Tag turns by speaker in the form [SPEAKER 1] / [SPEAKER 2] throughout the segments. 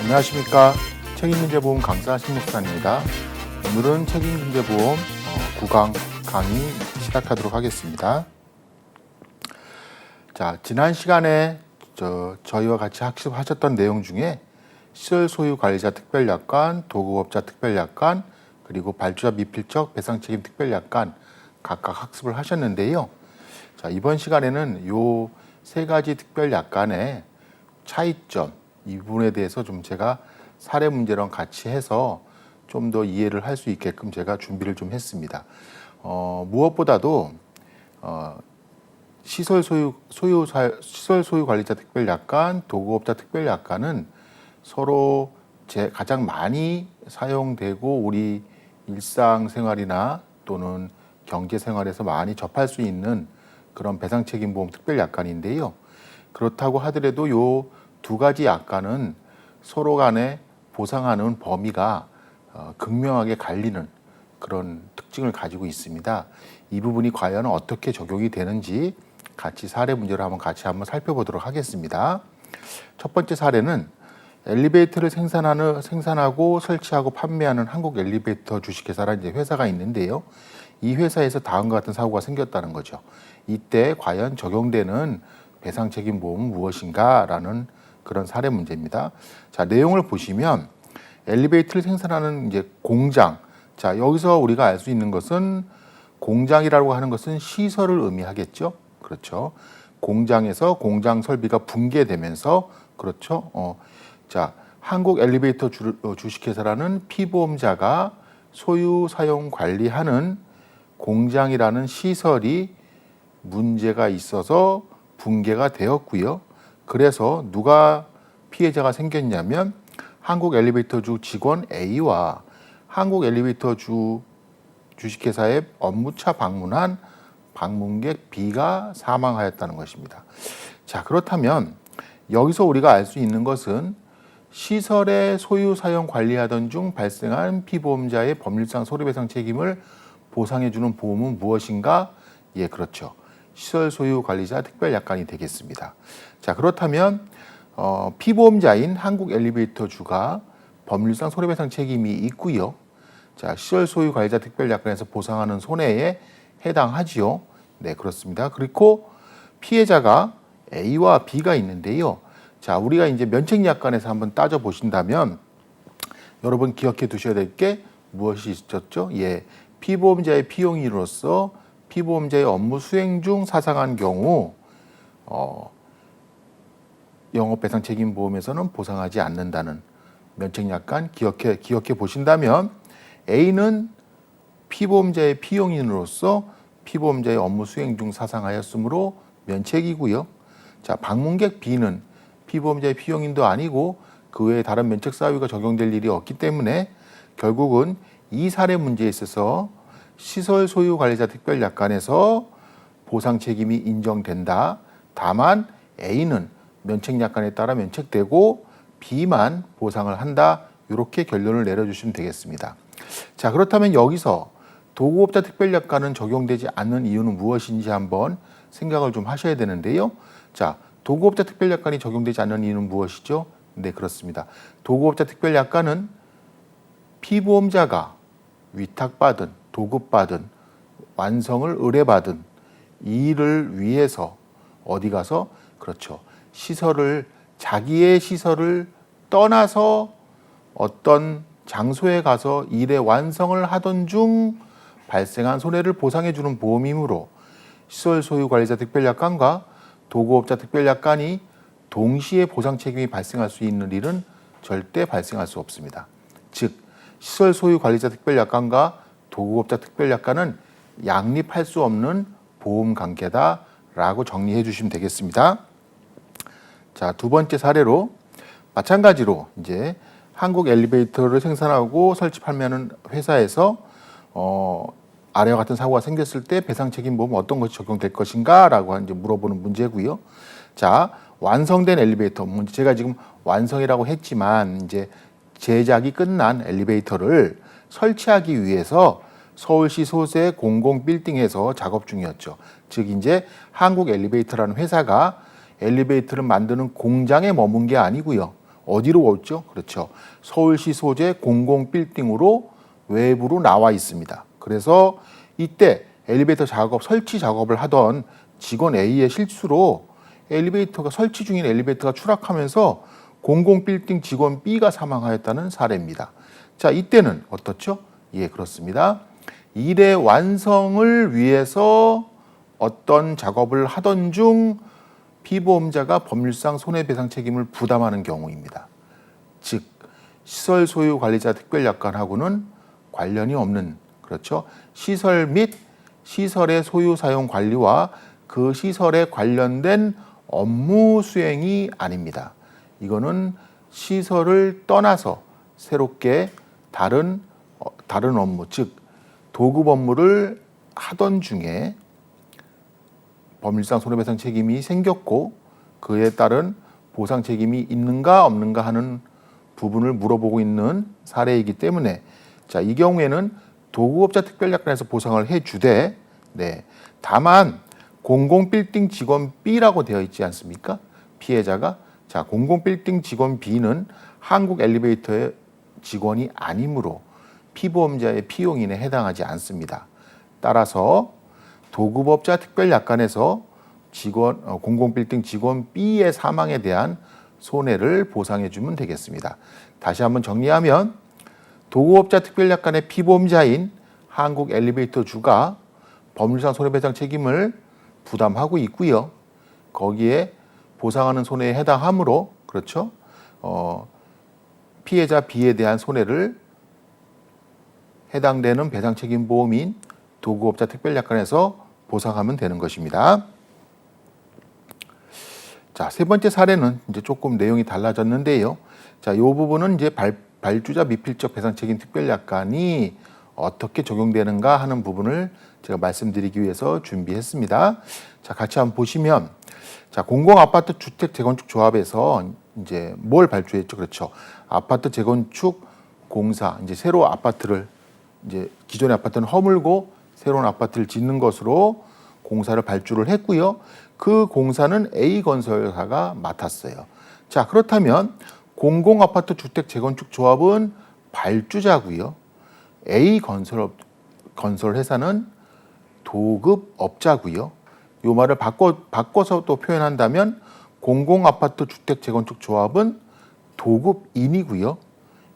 [SPEAKER 1] 안녕하십니까. 책임문제보험 강사 신목사입니다. 오늘은 책임문제보험 9강 강의 시작하도록 하겠습니다. 자, 지난 시간에 저희와 같이 학습하셨던 내용 중에 시설 소유 관리자 특별약관, 도급업자 특별약관, 그리고 발주자 미필적 배상책임 특별약관 각각 학습을 하셨는데요. 자, 이번 시간에는 요 세 가지 특별약관의 차이점, 이 부분에 대해서 좀 제가 사례 문제랑 같이 해서 좀 더 이해를 할 수 있게끔 제가 준비를 좀 했습니다. 무엇보다도 시설 소유 관리자 특별약관, 도급업자 특별약관은 서로 가장 많이 사용되고 우리 일상생활이나 또는 경제생활에서 많이 접할 수 있는 그런 배상책임보험 특별약관인데요. 그렇다고 하더라도 요 두 가지 약관은 서로 간에 보상하는 범위가 극명하게 갈리는 그런 특징을 가지고 있습니다. 이 부분이 과연 어떻게 적용이 되는지 같이 사례 문제로 한번 살펴보도록 하겠습니다. 첫 번째 사례는 엘리베이터를 생산하고 설치하고 판매하는 한국 엘리베이터 주식회사라는 이제 회사가 있는데요. 이 회사에서 다음과 같은 사고가 생겼다는 거죠. 이때 과연 적용되는 배상책임보험은 무엇인가라는 그런 사례 문제입니다. 자, 내용을 보시면 엘리베이터를 생산하는 이제 공장. 자, 여기서 우리가 알 수 있는 것은 공장이라고 하는 것은 시설을 의미하겠죠. 그렇죠. 공장에서 공장 설비가 붕괴되면서 그렇죠. 자, 한국 엘리베이터 주식회사라는 피보험자가 소유 사용 관리하는 공장이라는 시설이 문제가 있어서 붕괴가 되었고요. 그래서 누가 피해자가 생겼냐면 한국 엘리베이터주 직원 A와 한국 엘리베이터주 주식회사에 업무차 방문한 방문객 B가 사망하였다는 것입니다. 자, 그렇다면 여기서 우리가 알 수 있는 것은 시설의 소유 사용 관리하던 중 발생한 피보험자의 법률상 손해배상 책임을 보상해주는 보험은 무엇인가? 예, 그렇죠. 시설 소유 관리자 특별약관이 되겠습니다. 자, 그렇다면 피보험자인 한국 엘리베이터주가 법률상 손해배상 책임이 있고요. 자, 시설 소유 관리자 특별약관에서 보상하는 손해에 해당하지요. 네, 그렇습니다. 그리고 피해자가 A와 B가 있는데요. 자, 우리가 이제 면책약관에서 한번 따져 보신다면 여러분 기억해 두셔야 될 게 무엇이 있었죠? 예, 피보험자의 피용인으로서 피보험자의 업무 수행 중 사상한 경우 영업배상책임보험에서는 보상하지 않는다는 면책약관 기억해 보신다면 A는 피보험자의 피용인으로서 피보험자의 업무 수행 중 사상하였으므로 면책이고요. 자, 방문객 B는 피보험자의 피용인도 아니고 그 외에 다른 면책 사유가 적용될 일이 없기 때문에 결국은 이 사례 문제에 있어서 시설 소유 관리자 특별약관에서 보상 책임이 인정된다. 다만 A는 면책약관에 따라 면책되고 B만 보상을 한다. 이렇게 결론을 내려주시면 되겠습니다. 자, 그렇다면 여기서 도급업자 특별약관은 적용되지 않는 이유는 무엇인지 한번 생각을 좀 하셔야 되는데요. 자, 도급업자 특별약관이 적용되지 않는 이유는 무엇이죠? 네, 그렇습니다. 도급업자 특별약관은 피보험자가 위탁받은 도급받은 완성을 의뢰받은 이 일을 위해서 어디 가서 그렇죠. 자기의 시설을 떠나서 어떤 장소에 가서 일의 완성을 하던 중 발생한 손해를 보상해 주는 보험이므로 시설 소유 관리자 특별약관과 도급업자 특별약관이 동시에 보상 책임이 발생할 수 있는 일은 절대 발생할 수 없습니다. 즉, 시설 소유 관리자 특별약관과 도급업자 특별약관은 양립할 수 없는 보험 관계다라고 정리해 주시면 되겠습니다. 자, 두 번째 사례로 마찬가지로 이제 한국 엘리베이터를 생산하고 설치 판매하는 회사에서 아래와 같은 사고가 생겼을 때 배상책임보험 어떤 것이 적용될 것인가라고 이제 물어보는 문제고요. 자, 완성된 엘리베이터, 제가 지금 완성이라고 했지만 이제 제작이 끝난 엘리베이터를 설치하기 위해서 서울시 소재 공공 빌딩에서 작업 중이었죠. 즉 이제 한국 엘리베이터라는 회사가 엘리베이터를 만드는 공장에 머문 게 아니고요. 어디로 오죠? 그렇죠. 서울시 소재 공공빌딩으로 외부로 나와 있습니다. 그래서 이때 엘리베이터 작업, 설치 작업을 하던 직원 A의 실수로 엘리베이터가 설치 중인 엘리베이터가 추락하면서 공공빌딩 직원 B가 사망하였다는 사례입니다. 자, 이때는 어떻죠? 예, 그렇습니다. 일의 완성을 위해서 어떤 작업을 하던 중 피보험자가 법률상 손해배상 책임을 부담하는 경우입니다. 즉, 시설 소유 관리자 특별약관하고는 관련이 없는, 그렇죠? 시설 및 시설의 소유 사용 관리와 그 시설에 관련된 업무 수행이 아닙니다. 이거는 시설을 떠나서 새롭게 다른 업무, 즉 도급 업무를 하던 중에 법률상 손해배상 책임이 생겼고 그에 따른 보상 책임이 있는가 없는가 하는 부분을 물어보고 있는 사례이기 때문에 자, 이 경우에는 도급업자 특별약관에서 보상을 해주되 다만 공공빌딩 직원 B라고 되어 있지 않습니까? 피해자가 자, 공공빌딩 직원 B는 한국 엘리베이터의 직원이 아니므로 피보험자의 피용인에 해당하지 않습니다. 따라서 도급업자 특별약관에서 공공빌딩 직원 B의 사망에 대한 손해를 보상해 주면 되겠습니다. 다시 한번 정리하면 도급업자 특별약관의 피보험자인 한국 엘리베이터 주가 법률상 손해배상 책임을 부담하고 있고요. 거기에 보상하는 손해에 해당하므로 그렇죠. 피해자 B에 대한 손해를 해당되는 배상책임보험인 도급업자 특별약관에서 보상하면 되는 것입니다. 자, 세 번째 사례는 이제 조금 내용이 달라졌는데요. 자, 이 부분은 이제 발주자 미필적 배상책임 특별약관이 어떻게 적용되는가 하는 부분을 제가 말씀드리기 위해서 준비했습니다. 자, 같이 한번 보시면 자, 공공아파트 주택 재건축 조합에서 이제 뭘 발주했죠? 그렇죠. 아파트 재건축 공사, 이제 새로 아파트를 이제 기존의 아파트는 허물고 새로운 아파트를 짓는 것으로 공사를 발주를 했고요. 그 공사는 A건설사가 맡았어요. 자, 그렇다면 공공아파트 주택 재건축 조합은 발주자고요. A건설 회사는 도급업자고요. 이 말을 바꿔서 또 표현한다면 공공아파트 주택 재건축 조합은 도급인이고요.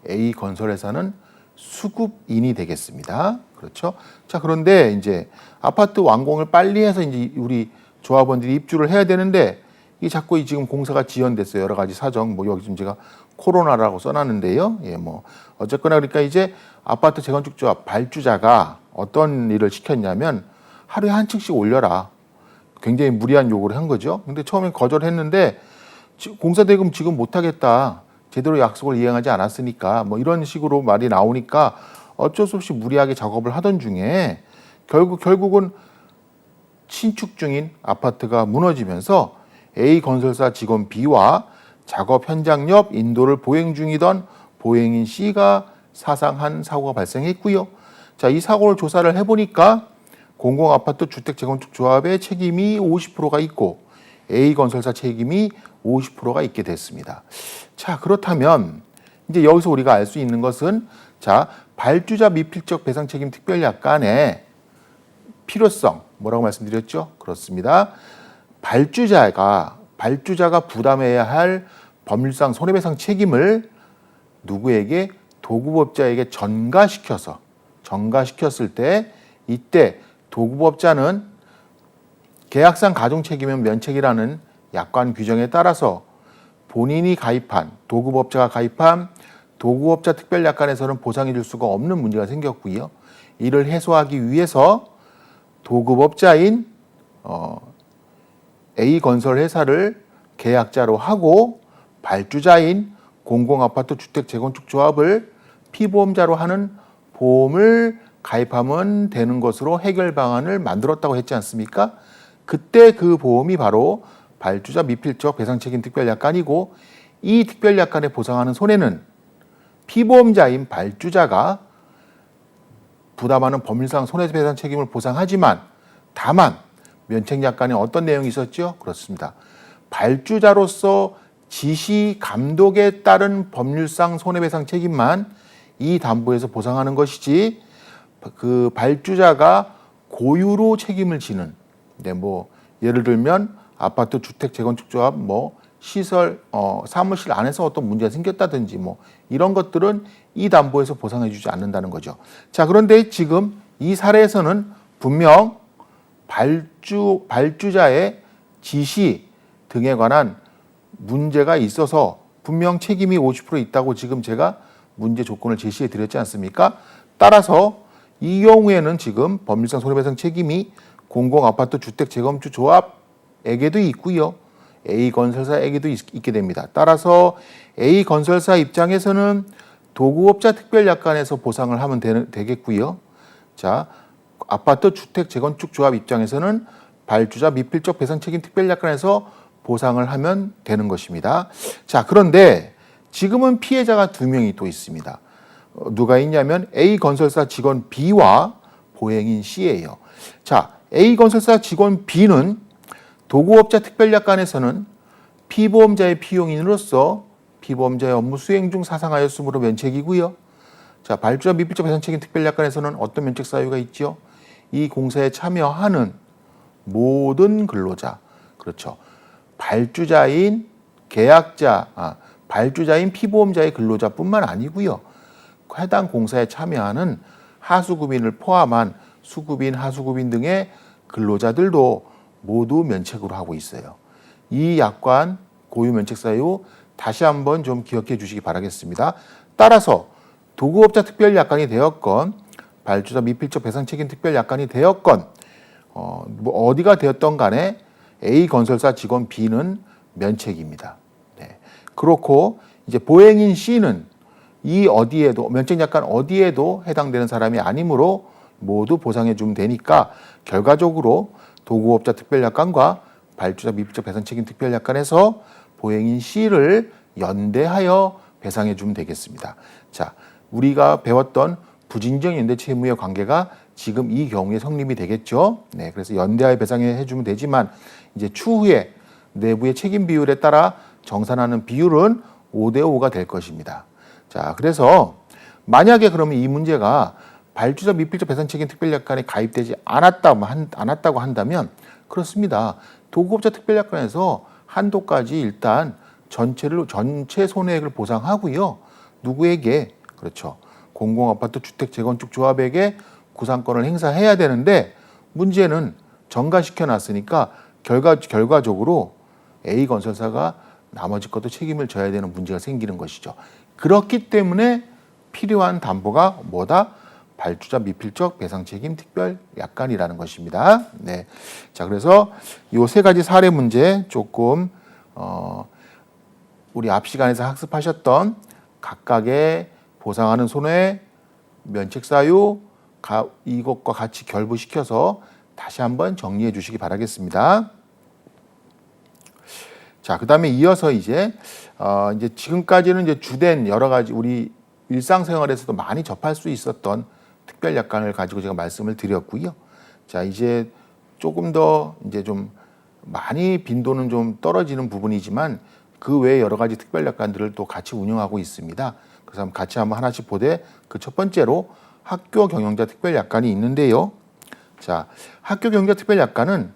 [SPEAKER 1] A건설회사는 수급인이 되겠습니다. 그렇죠? 자, 그런데 이제 아파트 완공을 빨리 해서 이제 우리 조합원들이 입주를 해야 되는데 이 자꾸 지금 공사가 지연됐어요. 여러 가지 사정, 뭐 여기 지금 제가 코로나라고 써놨는데요. 예, 뭐 어쨌거나 그러니까 이제 아파트 재건축 조합 발주자가 어떤 일을 시켰냐면 하루에 한 층씩 올려라. 굉장히 무리한 요구를 한 거죠. 근데 처음엔 거절했는데 공사 대금 지금 못하겠다. 제대로 약속을 이행하지 않았으니까 뭐 이런 식으로 말이 나오니까 어쩔 수 없이 무리하게 작업을 하던 중에 결국은 신축 중인 아파트가 무너지면서 A건설사 직원 B와 작업 현장 옆 인도를 보행 중이던 보행인 C가 사상한 사고가 발생했고요. 자, 이 사고를 조사를 해보니까 공공아파트 주택 재건축 조합의 책임이 50%가 있고 A건설사 책임이 50%가 있게 됐습니다. 자, 그렇다면 이제 여기서 우리가 알 수 있는 것은 자, 발주자 미필적 배상책임 특별약관의 필요성 뭐라고 말씀드렸죠? 그렇습니다. 발주자가 부담해야 할 법률상 손해배상 책임을 누구에게 도급업자에게 전가시켰을 때 이때 도급업자는 계약상 가중책임은 면책이라는 약관 규정에 따라서 본인이 가입한 도급업자가 가입한 도급업자 특별약관에서는 보상해 줄 수가 없는 문제가 생겼고요. 이를 해소하기 위해서 도급업자인 A건설회사를 계약자로 하고 발주자인 공공아파트 주택 재건축 조합을 피보험자로 하는 보험을 가입하면 되는 것으로 해결 방안을 만들었다고 했지 않습니까? 그때 그 보험이 바로 발주자 미필적 배상책임 특별약관이고 이 특별약관에 보상하는 손해는 피보험자인 발주자가 부담하는 법률상 손해배상 책임을 보상하지만 다만 면책약관에 어떤 내용이 있었죠? 그렇습니다. 발주자로서 지시 감독에 따른 법률상 손해배상 책임만 이 담보에서 보상하는 것이지 그 발주자가 고유로 책임을 지는 뭐 예를 들면 아파트 주택 재건축 조합 뭐 시설 사무실 안에서 어떤 문제가 생겼다든지 뭐 이런 것들은 이 담보에서 보상해 주지 않는다는 거죠. 자, 그런데 지금 이 사례에서는 분명 발주자의 지시 등에 관한 문제가 있어서 분명 책임이 50% 있다고 지금 제가 문제 조건을 제시해 드렸지 않습니까? 따라서 이 경우에는 지금 법률상 손해배상 책임이 공공아파트 주택 재건축 조합에게도 있고요. A건설사에게도 있게 됩니다. 따라서 A건설사 입장에서는 도구업자 특별약관에서 보상을 하면 되겠고요. 자, 아파트 주택 재건축 조합 입장에서는 발주자 미필적 배상 책임 특별약관에서 보상을 하면 되는 것입니다. 자, 그런데 지금은 피해자가 2명이 또 있습니다. 누가 있냐면 A건설사 직원 B와 보행인 C예요. 자, A건설사 직원 B는 도구업자 특별약관에서는 피보험자의 피용인으로서 피보험자의 업무 수행 중 사상하였으므로 면책이고요. 자, 발주자 미필적 배상 책임 특별약관에서는 어떤 면책 사유가 있죠? 이 공사에 참여하는 모든 근로자, 그렇죠. 발주자인 발주자인 피보험자의 근로자뿐만 아니고요. 해당 공사에 참여하는 하수급인을 포함한 수급인, 하수급인 등의 근로자들도 모두 면책으로 하고 있어요. 이 약관 고유 면책 사유 다시 한번 좀 기억해 주시기 바라겠습니다. 따라서 도구업자 특별약관이 되었건 발주자 미필적 배상 책임 특별약관이 되었건 어디가 되었던 간에 A건설사 직원 B는 면책입니다. 네. 그렇고 이제 보행인 C는 이 어디에도 면책약관 어디에도 해당되는 사람이 아니므로 모두 보상해 주면 되니까 결과적으로 도구업자 특별약관과 발주자 미필적 배상 책임 특별약관에서 보행인 C를 연대하여 배상해 주면 되겠습니다. 자, 우리가 배웠던 부진정 연대 채무의 관계가 지금 이 경우에 성립이 되겠죠. 네, 그래서 연대하여 배상해 주면 되지만 이제 추후에 내부의 책임 비율에 따라 정산하는 비율은 5대5가 될 것입니다. 자, 그래서 만약에 그러면 이 문제가 발주자 미필적 배상 책임 특별약관에 가입되지 않았다고 한다면 그렇습니다. 도구업자 특별약관에서 한도까지 일단 전체 손해액을 보상하고요. 누구에게? 그렇죠. 공공아파트 주택 재건축 조합에게 구상권을 행사해야 되는데 문제는 전가시켜 놨으니까 결과적으로 A건설사가 나머지 것도 책임을 져야 되는 문제가 생기는 것이죠. 그렇기 때문에 필요한 담보가 뭐다? 발주자 미필적 배상 책임 특별 약관이라는 것입니다. 네. 자, 그래서 요 세 가지 사례 문제 조금 우리 앞 시간에서 학습하셨던 각각의 보상하는 손해, 면책 사유 이것과 같이 결부시켜서 다시 한번 정리해 주시기 바라겠습니다. 자, 그다음에 이어서 이제 지금까지는 이제 주된 여러 가지 우리 일상생활에서도 많이 접할 수 있었던 특별약관을 가지고 제가 말씀을 드렸고요. 자, 이제 조금 더 이제 좀 많이 빈도는 좀 떨어지는 부분이지만 그 외에 여러 가지 특별약관들을 또 같이 운영하고 있습니다. 그래서 같이 한번 하나씩 보되 그 첫 번째로 학교 경영자 특별약관이 있는데요. 자, 학교 경영자 특별약관은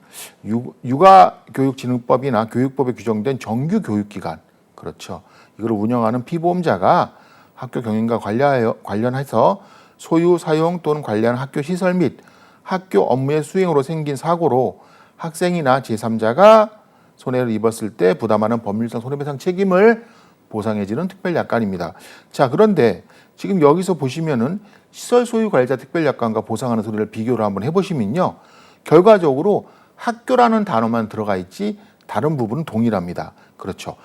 [SPEAKER 1] 육아교육진흥법이나 교육법에 규정된 정규 교육기관, 그렇죠. 이걸 운영하는 피보험자가 학교 경영과 관련해서 소유, 사용 또는 관련 학교 시설 및 학교 업무의 수행으로 생긴 사고로 학생이나 제3자가 손해를 입었을 때 부담하는 법률상 손해배상 책임을 보상해주는 특별약관입니다. 자, 그런데 지금 여기서 보시면은 시설 소유 관리자 특별약관과 보상하는 손해를 비교를 한번 해보시면요. 결과적으로 학교라는 단어만 들어가 있지 다른 부분은 동일합니다. 그렇죠.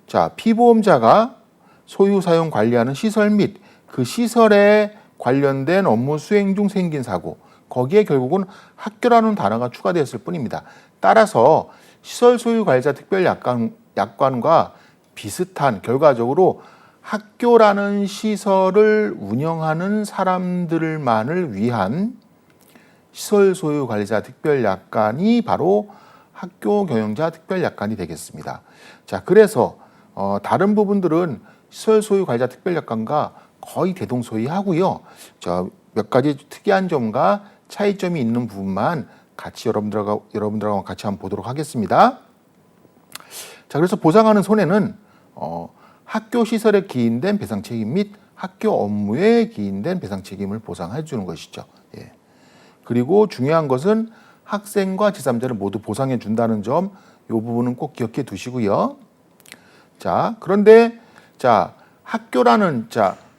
[SPEAKER 1] 자, 피보험자가 소유, 사용, 관리하는 시설 및 그 시설에 관련된 업무 수행 중 생긴 사고, 거기에 결국은 학교라는 단어가 추가되었을 뿐입니다. 따라서 시설 소유 관리자 특별약관과 비슷한 결과적으로 학교라는 시설을 운영하는 사람들만을 위한 시설 소유 관리자 특별약관이 바로 학교 경영자 특별약관이 되겠습니다. 자, 그래서 다른 부분들은 시설 소유 관리자 특별약관과 거의 대동소이하고요. 몇 가지 특이한 점과 차이점이 있는 부분만 같이 여러분들하고 같이 한번 보도록 하겠습니다. 자, 그래서 보상하는 손해는 학교 시설에 기인된 배상 책임 및 학교 업무에 기인된 배상 책임을 보상해 주는 것이죠. 예. 그리고 중요한 것은 학생과 제3자를 모두 보상해 준다는 점, 이 부분은 꼭 기억해 두시고요. 자, 그런데 학교라는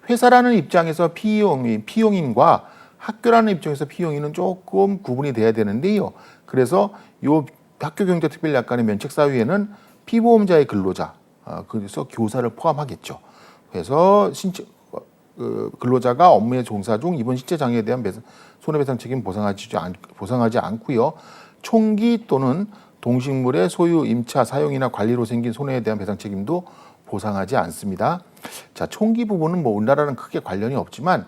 [SPEAKER 1] 회사라는 입장에서 피용인과 학교라는 입장에서 피용인은 조금 구분이 돼야 되는데요. 그래서 요 학교 경영자 특별약관의 면책사유에는 피보험자의 근로자, 그래서 교사를 포함하겠죠. 그래서 근로자가 업무에 종사 중 입은 신체 장애에 대한 손해배상 책임 보상하지 않고요. 총기 또는 동식물의 소유, 임차, 사용이나 관리로 생긴 손해에 대한 배상 책임도 보상하지 않습니다. 자, 총기 부분은 우리나라는 크게 관련이 없지만,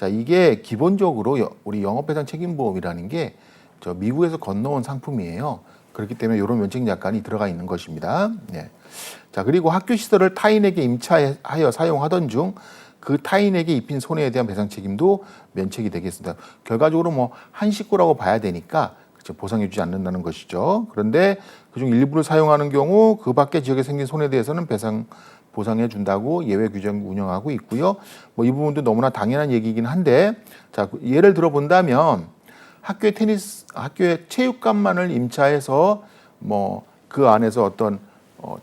[SPEAKER 1] 이게 기본적으로 우리 영업배상 책임보험이라는 게 미국에서 건너온 상품이에요. 그렇기 때문에 이런 면책약관이 들어가 있는 것입니다. 네. 자, 그리고 학교 시설을 타인에게 임차하여 사용하던 중 그 타인에게 입힌 손해에 대한 배상 책임도 면책이 되겠습니다. 결과적으로 한 식구라고 봐야 되니까 보상해 주지 않는다는 것이죠. 그런데 그중 일부를 사용하는 경우 그 밖의 지역에 생긴 손해에 대해서는 보상해 준다고 예외 규정 운영하고 있고요. 이 부분도 너무나 당연한 얘기이긴 한데, 예를 들어 본다면 학교의 체육관만을 임차해서 그 안에서 어떤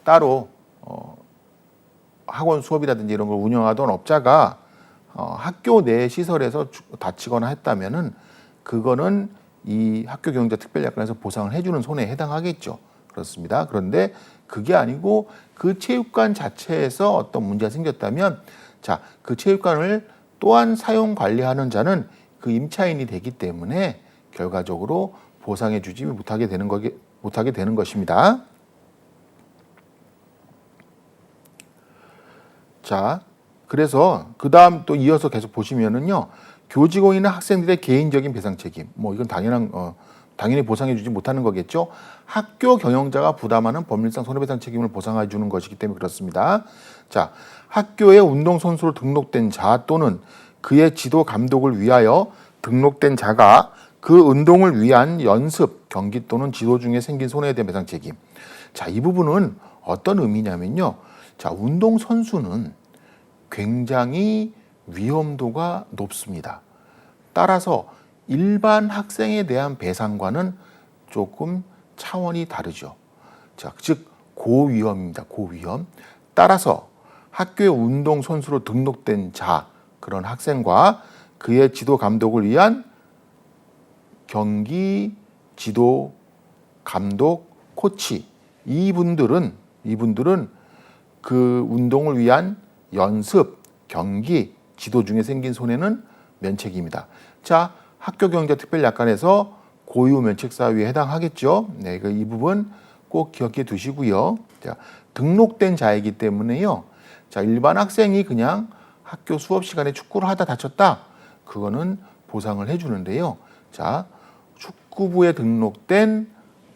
[SPEAKER 1] 따로 학원 수업이라든지 이런 걸 운영하던 업자가 학교 내 시설에서 다치거나 했다면은 그거는 이 학교 경영자 특별약관에서 보상을 해주는 손해에 해당하겠죠. 그렇습니다. 그런데 그게 아니고 그 체육관 자체에서 어떤 문제가 생겼다면, 그 체육관을 또한 사용 관리하는 자는 그 임차인이 되기 때문에 결과적으로 보상해주지 못하게 되는 것입니다. 자, 그래서 그 다음 또 이어서 계속 보시면은요, 교직원이나 학생들의 개인적인 배상 책임, 이건 당연히 보상해주지 못하는 거겠죠. 학교 경영자가 부담하는 법률상 손해배상 책임을 보상해 주는 것이기 때문에 그렇습니다. 자, 학교에 운동선수로 등록된 자 또는 그의 지도 감독을 위하여 등록된 자가 그 운동을 위한 연습, 경기 또는 지도 중에 생긴 손해에 대한 배상 책임. 자, 이 부분은 어떤 의미냐면요. 운동선수는 굉장히 위험도가 높습니다. 따라서 일반 학생에 대한 배상과는 조금 차원이 다르죠. 즉 고위험입니다. 고위험. 따라서 학교의 운동선수로 등록된 그런 학생과 그의 지도 감독을 위한 경기, 지도, 감독, 코치, 이분들은 그 운동을 위한 연습, 경기, 지도 중에 생긴 손해는 면책입니다. 자, 학교 경영자 특별약관에서 고유 면책 사유에 해당하겠죠. 네, 이 부분 꼭 기억해 두시고요. 자, 등록된 자이기 때문에요. 자, 일반 학생이 그냥 학교 수업 시간에 축구를 하다 다쳤다. 그거는 보상을 해주는데요. 자, 축구부에 등록된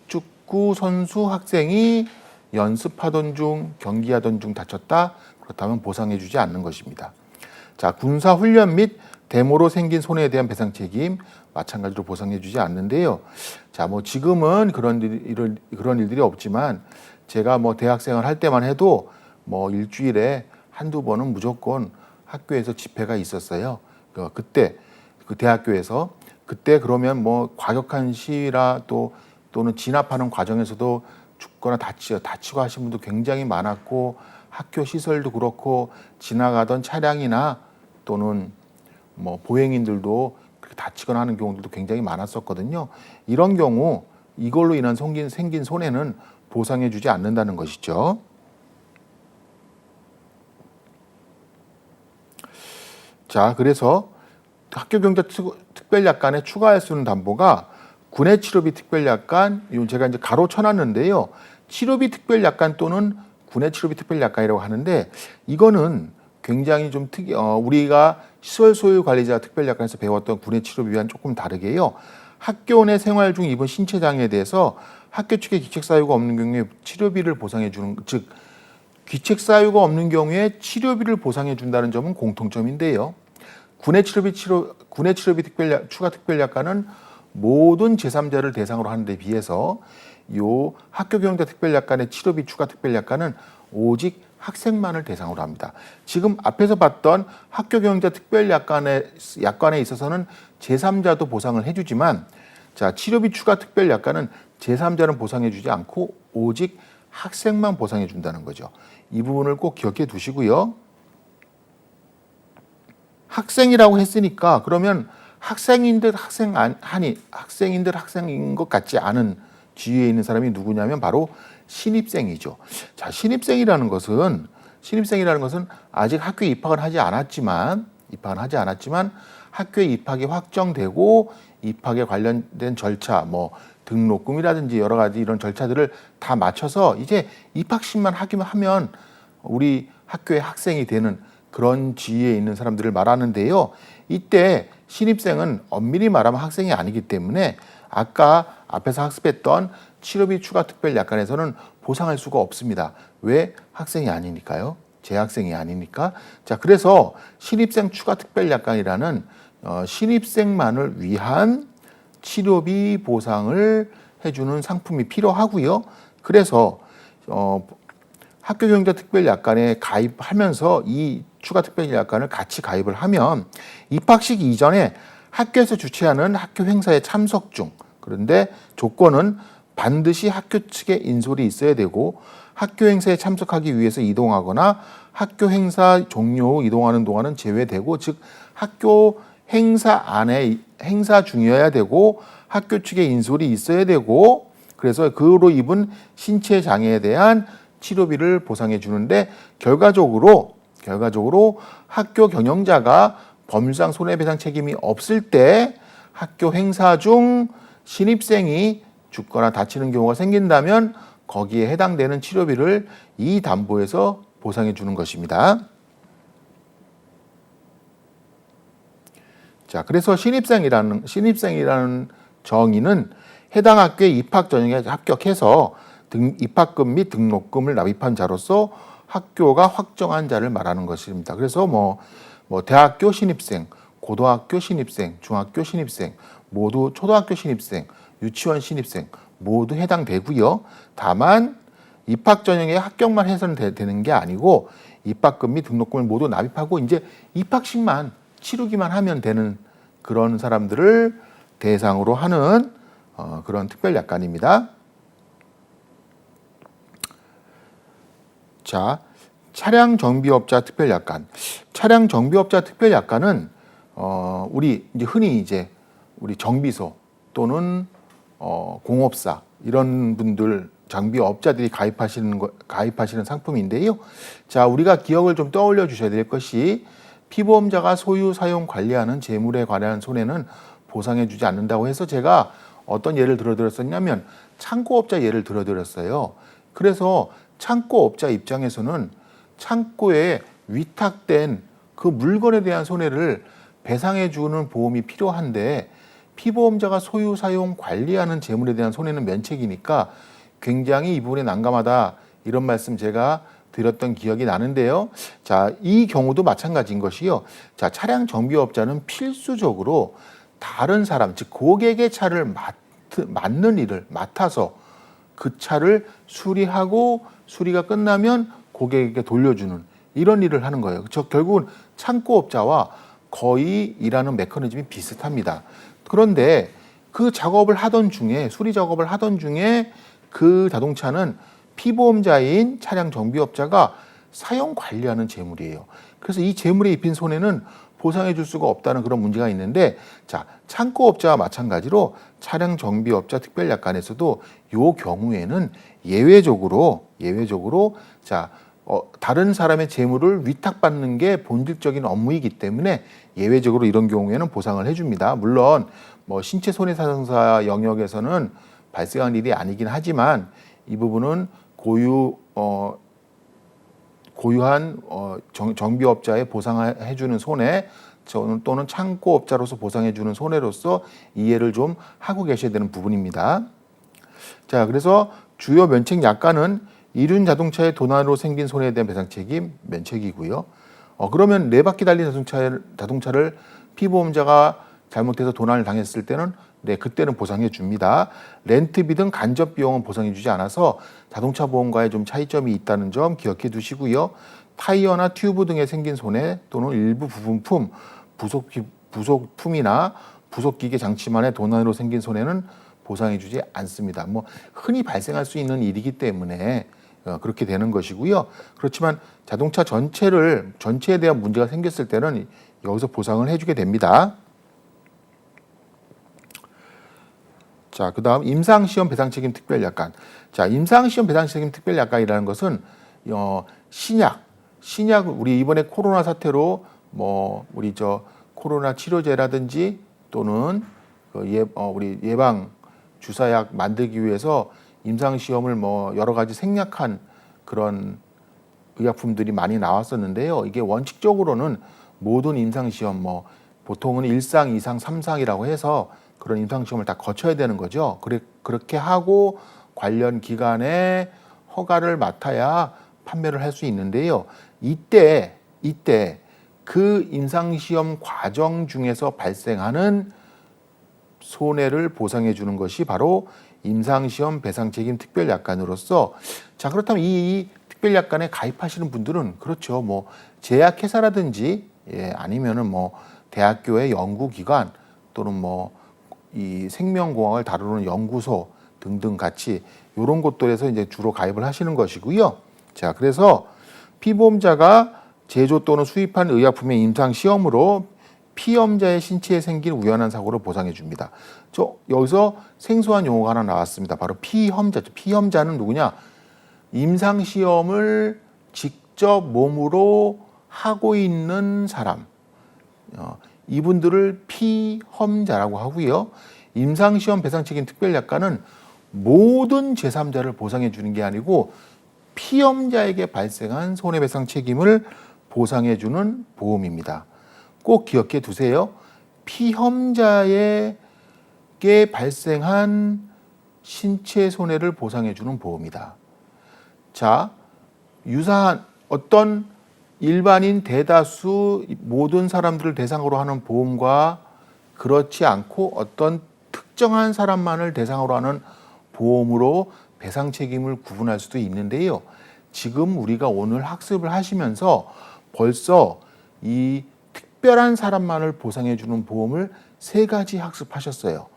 [SPEAKER 1] 축구 선수 학생이 연습하던 중, 경기하던 중 다쳤다. 그렇다면 보상해주지 않는 것입니다. 자, 군사 훈련 및 데모로 생긴 손해에 대한 배상 책임 마찬가지로 보상해주지 않는데요. 자, 지금은 그런 일들이 없지만 제가 대학생을 할 때만 해도 일주일에 한두 번은 무조건 학교에서 집회가 있었어요. 그때 그 대학교에서 그때 그러면 과격한 시위라 또는 진압하는 과정에서도 죽거나 다치고 하신 분도 굉장히 많았고, 학교 시설도 그렇고 지나가던 차량이나 또는 보행인들도 그렇게 다치거나 하는 경우들도 굉장히 많았었거든요. 이런 경우 이걸로 인한 생긴 손해는 보상해주지 않는다는 것이죠. 자, 그래서 학교 경영자 특별약관에 추가할 수 있는 담보가 군의 치료비 특별약관, 이건 제가 이제 가로 쳐놨는데요. 치료비 특별약관 또는 군의 치료비 특별약관이라고 하는데, 이거는 굉장히 좀 우리가 시설 소유 관리자 특별약관에서 배웠던 군의 치료비와는 조금 다르게요. 학교 내 생활 중 입은 신체 장애에 대해서 학교 측에 귀책 사유가 없는 경우에 치료비를 보상해 주는, 즉 귀책 사유가 없는 경우에 치료비를 보상해 준다는 점은 공통점인데요. 군의 치료비 추가 특별약관은 모든 제3자를 대상으로 하는 데 비해서 요 학교경영자 특별약관의 치료비 추가 특별약관은 오직 학생만을 대상으로 합니다. 지금 앞에서 봤던 학교경영자 특별약관에 있어서는 제3자도 보상을 해주지만, 자, 치료비 추가 특별약관은 제3자는 보상해주지 않고 오직 학생만 보상해준다는 거죠. 이 부분을 꼭 기억해 두시고요. 학생이라고 했으니까 그러면 학생인 듯 학생인 듯 학생인 것 같지 않은 지위에 있는 사람이 누구냐면 바로 신입생이죠. 자, 신입생이라는 것은 아직 학교에 입학은 하지 않았지만 학교에 입학이 확정되고 입학에 관련된 절차, 뭐 등록금이라든지 여러 가지 이런 절차들을 다 마쳐서 이제 입학식만 하면 우리 학교의 학생이 되는 그런 지위에 있는 사람들을 말하는데요. 이때 신입생은 엄밀히 말하면 학생이 아니기 때문에 아까 앞에서 학습했던 치료비 추가 특별약관에서는 보상할 수가 없습니다. 왜? 학생이 아니니까요. 재학생이 아니니까. 자, 그래서 신입생 추가 특별약관이라는 신입생만을 위한 치료비 보상을 해주는 상품이 필요하고요. 그래서 학교경영자 특별약관에 가입하면서 이 추가 특별약관을 같이 가입을 하면 입학식 이전에 학교에서 주최하는 학교 행사에 참석 중, 그런데 조건은 반드시 학교 측의 인솔이 있어야 되고 학교 행사에 참석하기 위해서 이동하거나 학교 행사 종료 후 이동하는 동안은 제외되고, 즉 학교 행사 안에 행사 중이어야 되고 학교 측의 인솔이 있어야 되고, 그래서 그로 입은 신체 장애에 대한 치료비를 보상해 주는데 결과적으로 학교 경영자가 법률상 손해배상 책임이 없을 때 학교 행사 중 신입생이 죽거나 다치는 경우가 생긴다면 거기에 해당되는 치료비를 이 담보에서 보상해 주는 것입니다. 자, 그래서 신입생이라는 정의는 해당 학교에 입학 전형에 합격해서 입학금 및 등록금을 납입한 자로서 학교가 확정한 자를 말하는 것입니다. 그래서 뭐 대학교 신입생, 고등학교 신입생, 중학교 신입생, 모두 초등학교 신입생, 유치원 신입생 모두 해당되고요. 다만 입학 전형에 합격만 해서는 되는 게 아니고 입학금 및 등록금을 모두 납입하고 이제 입학식만 치르기만 하면 되는 그런 사람들을 대상으로 하는 그런 특별약관입니다. 자, 차량 정비업자 특별약관. 차량 정비업자 특별약관은 우리 이제 흔히 우리 정비소 또는 공업사 이런 분들 장비업자들이 가입하시는 상품인데요. 자, 우리가 기억을 좀 떠올려 주셔야 될 것이 피보험자가 소유, 사용, 관리하는 재물에 관한 손해는 보상해 주지 않는다고 해서 제가 어떤 예를 들어드렸었냐면 창고업자 예를 들어드렸어요. 그래서 창고업자 입장에서는 창고에 위탁된 그 물건에 대한 손해를 배상해 주는 보험이 필요한데 피보험자가 소유, 사용, 관리하는 재물에 대한 손해는 면책이니까 굉장히 이 부분에 난감하다, 이런 말씀 제가 드렸던 기억이 나는데요. 자, 이 경우도 마찬가지인 것이요. 자, 차량 정비업자는 필수적으로 다른 사람, 즉 고객의 차를 맡는 일을 맡아서 그 차를 수리하고 수리가 끝나면 고객에게 돌려주는 이런 일을 하는 거예요. 결국은 창고업자와 거의 일하는 메커니즘이 비슷합니다. 그런데 그 작업을 하던 중에, 수리 작업을 하던 중에 그 자동차는 피보험자인 차량 정비업자가 사용 관리하는 재물이에요. 그래서 이 재물에 입힌 손해는 보상해 줄 수가 없다는 그런 문제가 있는데, 자, 창고업자와 마찬가지로 차량 정비업자 특별약관에서도 이 경우에는 예외적으로 자, 다른 사람의 재물을 위탁받는 게 본질적인 업무이기 때문에 예외적으로 이런 경우에는 보상을 해줍니다. 물론 뭐 신체 손해사상사 영역에서는 발생한 일이 아니긴 하지만 이 부분은 고유한 정비업자에 보상해주는 손해 또는 창고업자로서 보상해주는 손해로서 이해를 좀 하고 계셔야 되는 부분입니다. 자, 그래서 주요 면책 약관은 이륜 자동차의 도난으로 생긴 손해에 대한 배상 책임 면책이고요. 그러면 네 바퀴 달린 자동차를 피보험자가 잘못해서 도난을 당했을 때는 네, 그때는 보상해 줍니다. 렌트비 등 간접 비용은 보상해 주지 않아서 자동차 보험과의 좀 차이점이 있다는 점 기억해 두시고요. 타이어나 튜브 등에 생긴 손해 또는 일부 부분품, 부속품이나 부속기계 장치만의 도난으로 생긴 손해는 보상해 주지 않습니다. 뭐 흔히 발생할 수 있는 일이기 때문에 그렇게 되는 것이고요. 그렇지만 자동차 전체에 대한 문제가 생겼을 때는 여기서 보상을 해주게 됩니다. 자, 그다음 임상시험 배상책임 특별약관. 자, 임상시험 배상책임 특별약관이라는 것은 신약 우리 이번에 코로나 사태로 뭐 우리 코로나 치료제라든지 또는 우리 예방 주사약 만들기 위해서 임상시험을 뭐 여러 가지 생략한 그런 의약품들이 많이 나왔었는데요. 이게 원칙적으로는 모든 임상시험 뭐 보통은 1상, 2상, 3상이라고 해서 그런 임상시험을 다 거쳐야 되는 거죠. 그렇게 하고 관련 기관에 허가를 맡아야 판매를 할 수 있는데요. 이때 그 임상시험 과정 중에서 발생하는 손해를 보상해 주는 것이 바로 임상시험 배상책임 특별약관으로서, 자, 그렇다면 이 특별약관에 가입하시는 분들은 그렇죠. 뭐 제약회사라든지 아니면은 뭐 대학교의 연구기관 또는 뭐 이 생명공학을 다루는 연구소 등등 같이 이런 곳들에서 이제 주로 가입을 하시는 것이고요. 자, 그래서 피보험자가 제조 또는 수입한 의약품의 임상 시험으로 피험자의 신체에 생긴 우연한 사고를 보상해 줍니다. 여기서 생소한 용어가 하나 나왔습니다. 바로 피험자죠. 피험자는 누구냐? 임상 시험을 직접 몸으로 하고 있는 사람. 이분들을 피험자라고 하고요. 임상시험 배상책임 특별약관은 모든 제3자를 보상해 주는 게 아니고 피험자에게 발생한 손해배상 책임을 보상해 주는 보험입니다. 꼭 기억해 두세요. 피험자에게 발생한 신체 손해를 보상해 주는 보험이다. 자, 유사한 어떤 일반인 대다수 모든 사람들을 대상으로 하는 보험과 그렇지 않고 어떤 특정한 사람만을 대상으로 하는 보험으로 배상 책임을 구분할 수도 있는데요. 지금 우리가 오늘 학습을 하시면서 벌써 이 특별한 사람만을 보상해 주는 보험을 3가지 학습하셨어요.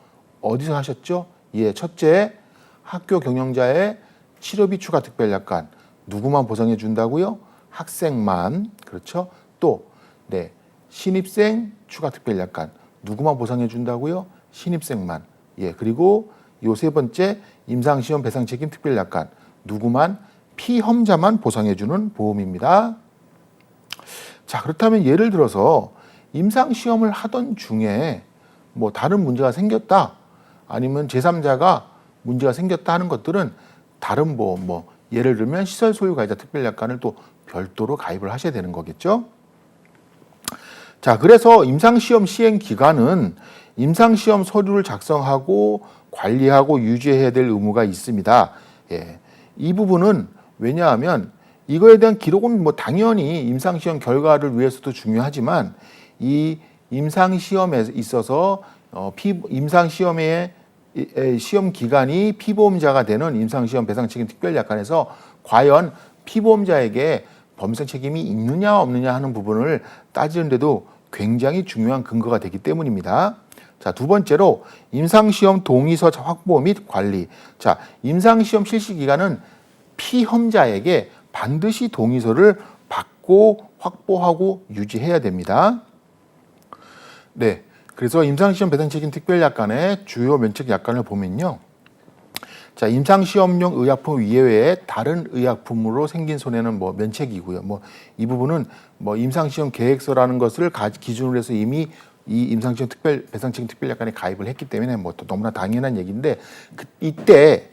[SPEAKER 1] 어디서 하셨죠? 첫째, 학교 경영자의 치료비 추가 특별약관. 누구만 보상해 준다고요? 학생만. 그렇죠? 또 신입생 추가 특별약관. 누구만 보상해 준다고요? 신입생만. 그리고 요 3번째 임상시험 배상책임 특별약관. 누구만? 피험자만 보상해 주는 보험입니다. 자, 그렇다면 예를 들어서 임상시험을 하던 중에 뭐 다른 문제가 생겼다, 아니면 제3자가 문제가 생겼다 하는 것들은 다른 보험, 뭐 예를 들면 시설 소유 가해자 특별약관을 또 별도로 가입을 하셔야 되는 거겠죠. 자, 그래서 임상시험 시행 기간은 임상시험 서류를 작성하고 관리하고 유지해야 될 의무가 있습니다. 이 부분은 왜냐하면 이거에 대한 기록은 뭐 당연히 임상시험 결과를 위해서도 중요하지만 이 임상시험에 있어서 임상시험의 시험 기간이 피보험자가 되는 임상시험 배상책임 특별약관에서 과연 피보험자에게 범상 책임이 있느냐 없느냐 하는 부분을 따지는데도 굉장히 중요한 근거가 되기 때문입니다. 자, 2번째로 임상시험 동의서 확보 및 관리. 자, 임상시험 실시 기간은 피험자에게 반드시 동의서를 받고 확보하고 유지해야 됩니다. 네, 그래서 임상시험 배상책임 특별약관의 주요 면책약관을 보면요. 자, 임상시험용 의약품 이외에 다른 의약품으로 생긴 손해는 뭐 면책이고요. 뭐 이 부분은 뭐 임상시험 계획서라는 것을 기준으로 해서 이미 이 임상시험 배상책임 특별약관에 가입을 했기 때문에 뭐 또 너무나 당연한 얘기인데 이때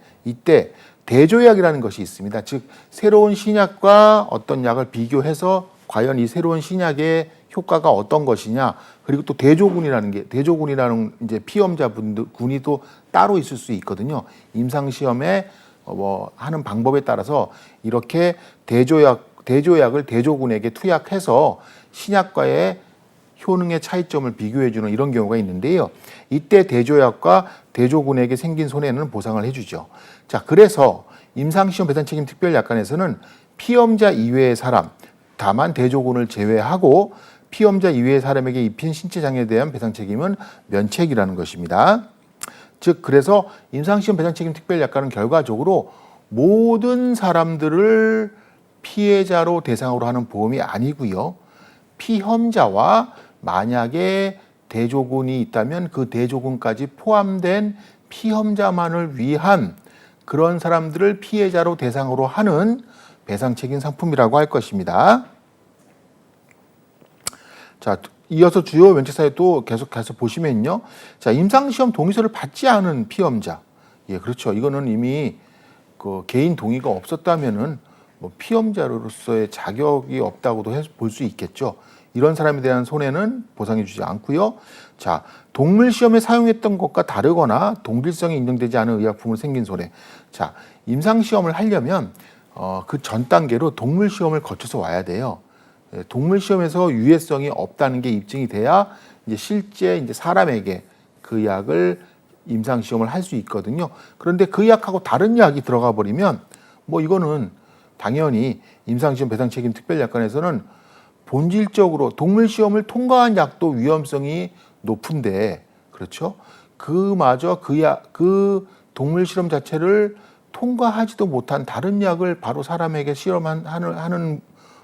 [SPEAKER 1] 대조약이라는 것이 있습니다. 즉 새로운 신약과 어떤 약을 비교해서 과연 이 새로운 신약의 효과가 어떤 것이냐, 그리고 또 대조군이라는 이제 피험자분들 군이 또 따로 있을 수 있거든요. 임상시험에 뭐 하는 방법에 따라서 이렇게 대조약을 대조군에게 투약해서 신약과의 효능의 차이점을 비교해주는 이런 경우가 있는데요. 이때 대조약과 대조군에게 생긴 손해는 보상을 해주죠. 자, 그래서 임상시험 배상책임 특별약관에서는 피험자 이외의 사람, 다만 대조군을 제외하고 피험자 이외의 사람에게 입힌 신체장애에 대한 배상책임은 면책이라는 것입니다. 즉, 그래서 임상시험 배상책임 특별약관은 결과적으로 모든 사람들을 피해자로 대상으로 하는 보험이 아니고요. 피험자와 만약에 대조군이 있다면 그 대조군까지 포함된 피험자만을 위한 그런 사람들을 피해자로 대상으로 하는 배상책임 상품이라고 할 것입니다. 자, 이어서 주요 면책사유 또 계속해서 보시면요. 자, 임상시험 동의서를 받지 않은 피험자. 예, 그렇죠. 이거는 이미 그 개인 동의가 없었다면은 뭐 피험자로서의 자격이 없다고도 볼 수 있겠죠. 이런 사람에 대한 손해는 보상해 주지 않고요. 자, 동물 시험에 사용했던 것과 다르거나 동질성이 인정되지 않은 의약품으로 생긴 손해. 자, 임상 시험을 하려면 그 전 단계로 동물 시험을 거쳐서 와야 돼요. 동물 시험에서 유해성이 없다는 게 입증이 돼야 이제 실제 이제 사람에게 그 약을 임상 시험을 할 수 있거든요. 그런데 그 약하고 다른 약이 들어가 버리면 뭐 이거는 당연히 임상 시험 배상 책임 특별약관에서는 본질적으로 동물 시험을 통과한 약도 위험성이 높은데, 그렇죠? 그마저 그 동물 실험 자체를 통과하지도 못한 다른 약을 바로 사람에게 실험하는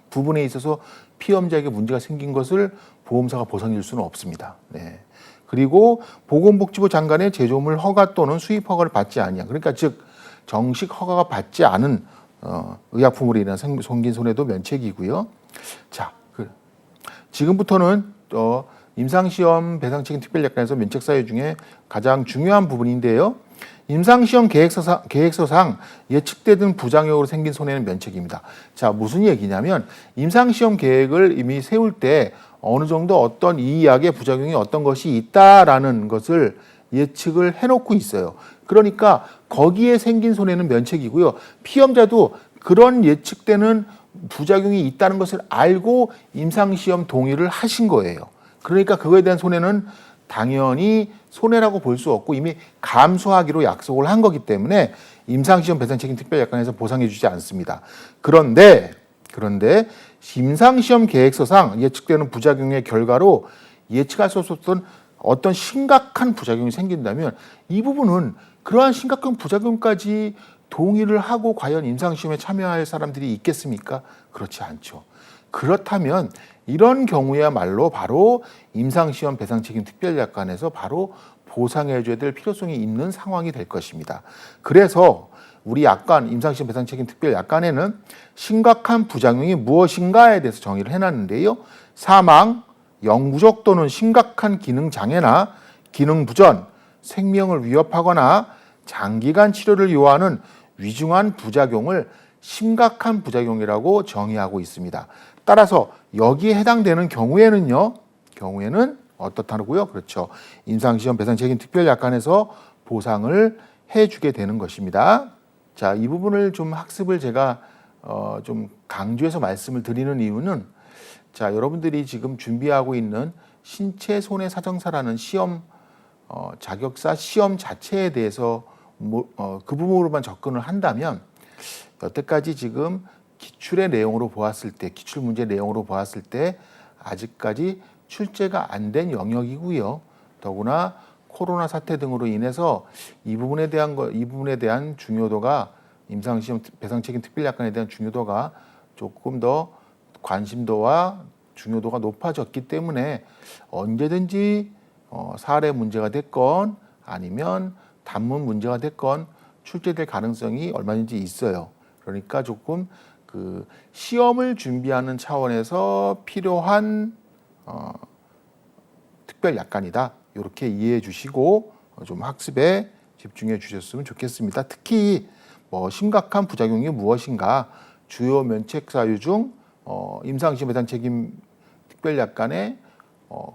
[SPEAKER 1] 부분에 있어서 피험자에게 문제가 생긴 것을 보험사가 보상해 줄 수는 없습니다. 네. 그리고 보건복지부 장관의 제조물 허가 또는 수입 허가를 받지 아니한, 그러니까 즉 정식 허가가 받지 않은 의약품으로 인한 생긴 손해도 면책이고요. 자, 지금부터는 임상시험 배상책임 특별약관에서 면책사유 중에 가장 중요한 부분인데요. 임상시험 계획서상 예측되던 부작용으로 생긴 손해는 면책입니다. 자, 무슨 얘기냐면 임상시험 계획을 이미 세울 때 어느 정도 어떤 이 약의 부작용이 어떤 것이 있다라는 것을 예측을 해놓고 있어요. 그러니까 거기에 생긴 손해는 면책이고요. 피험자도 그런 예측되는 부작용이 있다는 것을 알고 임상시험 동의를 하신 거예요. 그러니까 그거에 대한 손해는 당연히 손해라고 볼 수 없고 이미 감수하기로 약속을 한 거기 때문에 임상시험 배상책임 특별약관에서 보상해 주지 않습니다. 그런데 임상시험 계획서상 예측되는 부작용의 결과로 예측할 수 없었던 어떤 심각한 부작용이 생긴다면 이 부분은 그러한 심각한 부작용까지 동의를 하고 과연 임상시험에 참여할 사람들이 있겠습니까? 그렇지 않죠. 그렇다면 이런 경우야말로 바로 임상시험 배상책임 특별약관에서 바로 보상해줘야 될 필요성이 있는 상황이 될 것입니다. 그래서 우리 약관, 임상시험 배상책임 특별약관에는 심각한 부작용이 무엇인가에 대해서 정의를 해놨는데요. 사망, 영구적 또는 심각한 기능장애나 기능부전, 생명을 위협하거나 장기간 치료를 요하는 위중한 부작용을 심각한 부작용이라고 정의하고 있습니다. 따라서 여기에 해당되는 경우에는 어떻다고요? 그렇죠. 임상시험 배상책임 특별약관에서 보상을 해주게 되는 것입니다. 자, 이 부분을 좀 학습을 제가 좀 강조해서 말씀을 드리는 이유는 자, 여러분들이 지금 준비하고 있는 신체 손해 사정사라는 시험 자격사 시험 자체에 대해서 그 부분으로만 접근을 한다면 여태까지 지금 기출의 내용으로 보았을 때, 기출 문제 내용으로 보았을 때 아직까지 출제가 안 된 영역이고요. 더구나 코로나 사태 등으로 인해서 이 부분에 대한 중요도가 임상시험 배상책임 특별약관에 대한 중요도가 조금 더 관심도와 중요도가 높아졌기 때문에 언제든지 사례 문제가 됐건 아니면 단문 문제가 됐건 출제될 가능성이 얼마든지 있어요. 그러니까 조금 그 시험을 준비하는 차원에서 필요한 특별약관이다. 이렇게 이해해 주시고 좀 학습에 집중해 주셨으면 좋겠습니다. 특히 뭐 심각한 부작용이 무엇인가, 주요 면책 사유 중 임상시험 배상 책임 특별약관의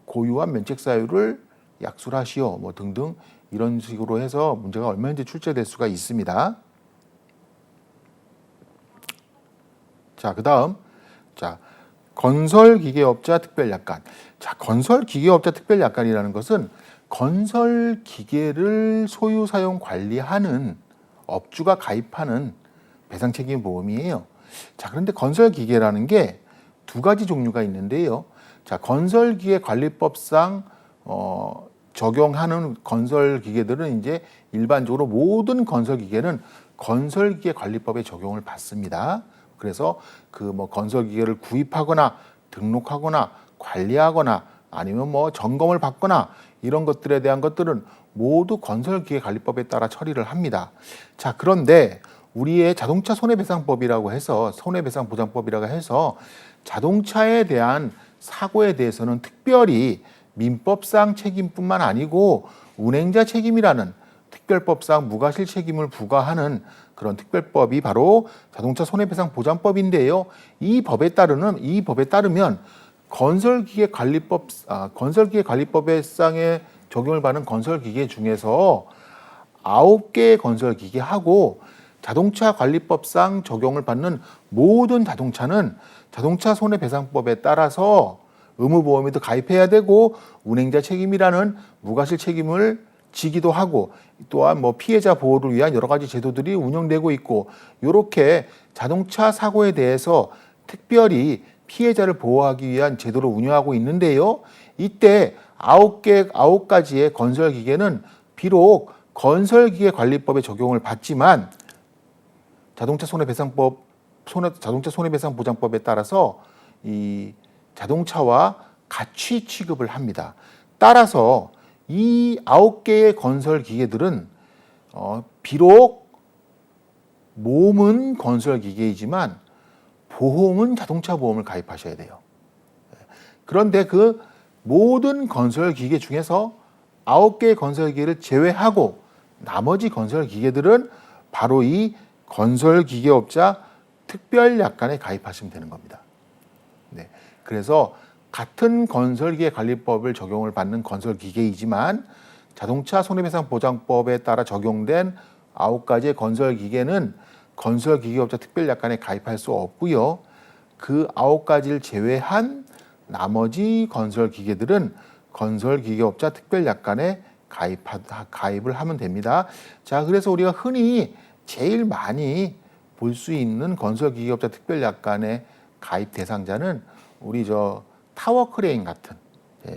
[SPEAKER 1] 고유한 면책 사유를 약술하시오 뭐 등등 이런 식으로 해서 문제가 얼마든지 출제될 수가 있습니다. 자, 그다음 자, 건설기계업자 특별약관. 자, 건설기계업자 특별약관이라는 것은 건설기계를 소유 사용 관리하는 업주가 가입하는 배상책임보험이에요. 자, 그런데 건설기계라는 게 두 가지 종류가 있는데요. 자, 건설기계 관리법상 적용하는 건설기계들은 이제 일반적으로 모든 건설기계는 건설기계 관리법에 적용을 받습니다. 그래서 그 뭐 건설기계를 구입하거나 등록하거나 관리하거나 아니면 뭐 점검을 받거나 이런 것들에 대한 것들은 모두 건설기계 관리법에 따라 처리를 합니다. 자, 그런데 우리의 자동차 손해배상법이라고 해서 손해배상보장법이라고 해서 자동차에 대한 사고에 대해서는 특별히 민법상 책임뿐만 아니고 운행자 책임이라는 특별법상 무과실 책임을 부과하는 그런 특별법이 바로 자동차 손해배상보장법인데요. 이 법에 따르면 건설기계 관리법에 상에 적용을 받는 건설기계 중에서 9개의 건설기계하고 자동차 관리법상 적용을 받는 모든 자동차는 자동차 손해배상법에 따라서 의무보험에도 가입해야 되고 운행자 책임이라는 무과실 책임을 지기도 하고 또한 뭐 피해자 보호를 위한 여러 가지 제도들이 운영되고 있고 이렇게 자동차 사고에 대해서 특별히 피해자를 보호하기 위한 제도를 운영하고 있는데요. 이때 9가지의 건설기계는 비록 건설기계 관리법에 적용을 받지만 자동차 손해배상보장법에 따라서 이 자동차와 같이 취급을 합니다. 따라서 이 9개의 건설기계들은 비록 몸은 건설기계이지만 보험은 자동차 보험을 가입하셔야 돼요. 그런데 그 모든 건설기계 중에서 9개의 건설기계를 제외하고 나머지 건설기계들은 바로 이 건설기계업자 특별약관에 가입하시면 되는 겁니다. 네. 그래서 같은 건설기계 관리법을 적용을 받는 건설기계이지만 자동차 손해배상보장법에 따라 적용된 9가지의 건설기계는 건설기계업자 특별약관에 가입할 수 없고요. 그 9가지를 제외한 나머지 건설기계들은 건설기계업자 특별약관에 가입을 하면 됩니다. 자, 그래서 우리가 흔히 제일 많이 볼 수 있는 건설기계업자 특별약관의 가입 대상자는 우리 타워 크레인 같은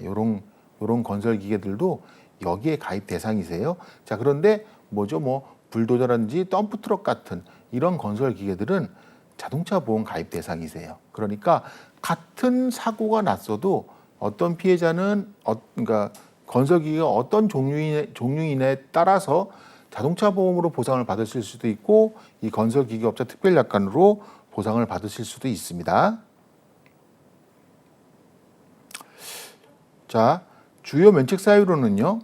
[SPEAKER 1] 요런 건설 기계들도 여기에 가입 대상이세요. 자, 그런데 불도저라든지 덤프 트럭 같은 이런 건설 기계들은 자동차 보험 가입 대상이세요. 그러니까 같은 사고가 났어도 어떤 피해자는 그러니까 건설 기계가 어떤 종류인에 따라서 자동차 보험으로 보상을 받으실 수도 있고 이 건설 기계업자 특별약관으로 보상을 받으실 수도 있습니다. 자, 주요 면책 사유로는요.